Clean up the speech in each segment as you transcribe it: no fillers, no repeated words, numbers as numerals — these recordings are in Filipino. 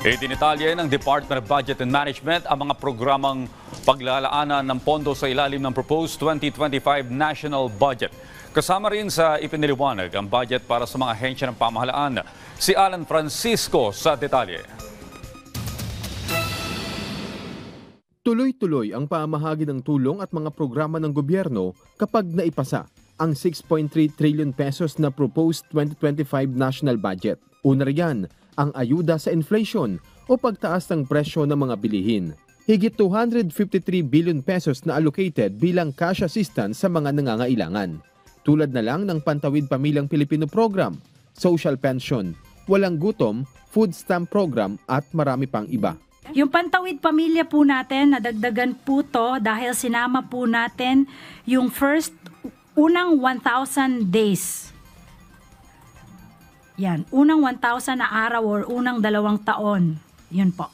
Idinitalye ng Department of Budget and Management ang mga programang paglalaanan ng pondo sa ilalim ng proposed 2025 national budget. Kasama rin sa ipiniliwanag ang budget para sa mga ahensya ng pamahalaan. Si Alan Francisco sa detalye. Tuloy-tuloy ang pamahagi ng tulong at mga programa ng gobyerno kapag naipasa ang 6.3 trillion pesos na proposed 2025 national budget. Una riyan, ang ayuda sa inflation o pagtaas ng presyo ng mga bilihin. Higit 253 billion pesos na allocated bilang cash assistance sa mga nangangailangan. Tulad na lang ng Pantawid Pamilyang Pilipino Program, Social Pension, Walang Gutom, Food Stamp Program at marami pang iba. Yung Pantawid Pamilya po natin, nadagdagan po to dahil sinama po natin yung unang 1,000 days. Yan, unang 1,000 na araw or unang 2 taon. Yun po.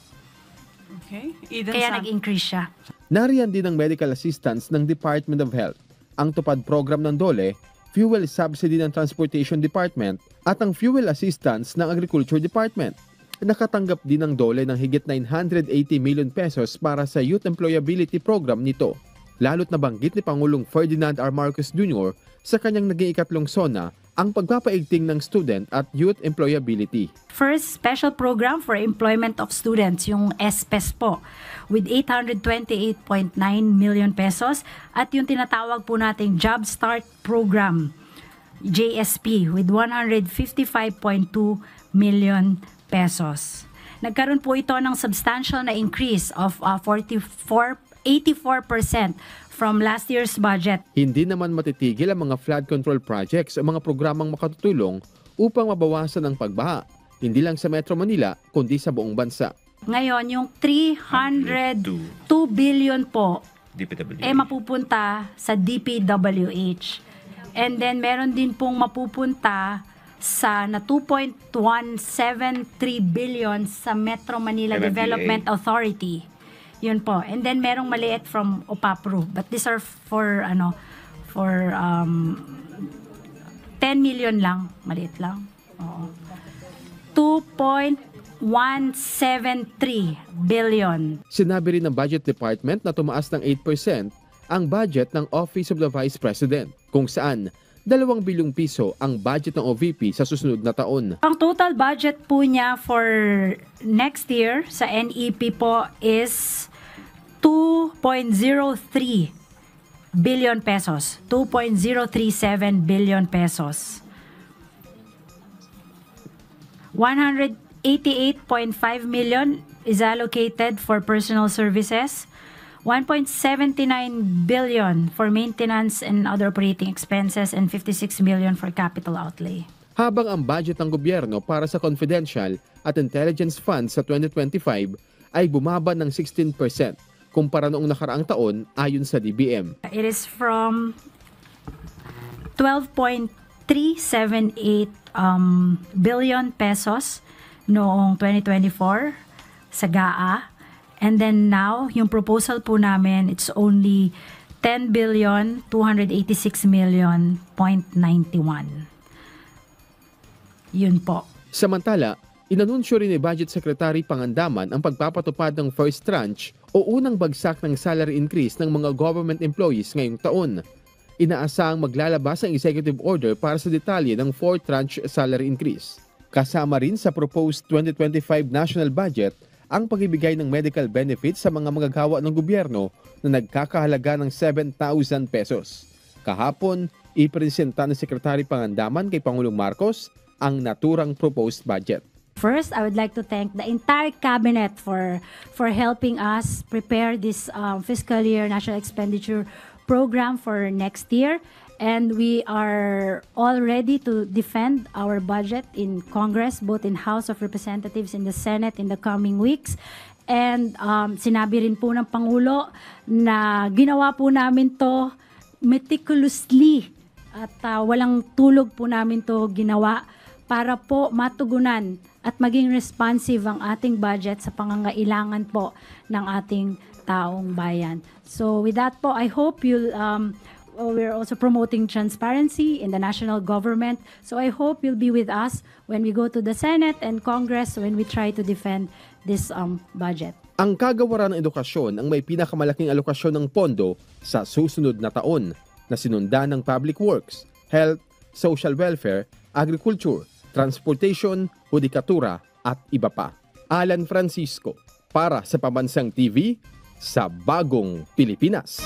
Okay. Kaya nag-increase siya. Nariyan din ang medical assistance ng Department of Health, ang tupad program ng DOLE, fuel subsidy ng Transportation Department at ang fuel assistance ng Agriculture Department. Nakatanggap din ng DOLE ng higit 980 million pesos para sa Youth Employability Program nito. Lalo't nabanggit ni Pangulong Ferdinand R. Marcos Jr. sa kanyang naging ikatlong SONA ang pagpapaigting ng student at youth employability. First special program for employment of students, yung SPES po, with 828.9 million pesos at yung tinatawag po nating Job Start Program, JSP, with 155.2 million pesos. Nagkaroon po ito ng substantial na increase of 84% from last year's budget. Hindi naman matitigil ang mga flood control projects o mga programang makatutulong upang mabawasan ang pagbaha, hindi lang sa Metro Manila kundi sa buong bansa. Ngayon, yung 302 billion po mapupunta sa DPWH. And then meron din pong mapupunta sa na 2.173 billion sa Metro Manila MMDA. Development Authority. Yun po. And then merong maliit from OPAPRO. But these are for 10 million lang. Maliit lang. Oo. 2.173 billion. Sinabi rin ng Budget Department na tumaas ng 8% ang budget ng Office of the Vice President, kung saan 2 bilyong piso ang budget ng OVP sa susunod na taon. Ang total budget po niya for next year sa NEP po is 2.03 billion pesos. 2.037 billion pesos. 188.5 million is allocated for personal services. 1.79 billion for maintenance and other operating expenses and 56 million for capital outlay. Habang ang budget ng gobyerno para sa confidential at intelligence funds sa 2025 ay bumaba ng 16% kumpara noong nakaraang taon ayon sa DBM. It is from 12.378 billion pesos noong 2024 sa GAA. And then now, yung proposal po namin, it's only 10 billion 286 million 0.91. Yun po. Samantala, inanunsyo rin ni Budget Secretary Pangandaman ang pagpapatupad ng first tranche o unang bagsak ng salary increase ng mga government employees ngayong taon. Inaasahang maglalabas ang executive order para sa detalye ng fourth tranche salary increase. Kasama rin sa proposed 2025 national budget ang pagbibigay ng medical benefits sa mga manggagawa ng gobyerno na nagkakahalaga ng 7,000 pesos. Kahapon, ipresenta ni Secretary Pangandaman kay Pangulong Marcos ang naturang proposed budget. First, I would like to thank the entire cabinet for helping us prepare this fiscal year national expenditure program for next year. And we are all ready to defend our budget in Congress, both in House of Representatives and the Senate in the coming weeks. And sinabi rin po ng Pangulo na ginawa po namin to meticulously at walang tulog po namin to ginawa para po matugunan at maging responsive ang ating budget sa pangangailangan po ng ating taong bayan. So with that po, I hope you'll we're also promoting transparency in the national government. So I hope you'll be with us when we go to the Senate and Congress when we try to defend this budget. Ang kagawaran ng edukasyon ang may pinakamalaking alokasyon ng pondo sa susunod na taon na sinundan ng Public Works, Health, Social Welfare, Agriculture, Transportation, Hudikatura at iba pa. Alan Francisco para sa Pambansang TV sa Bagong Pilipinas.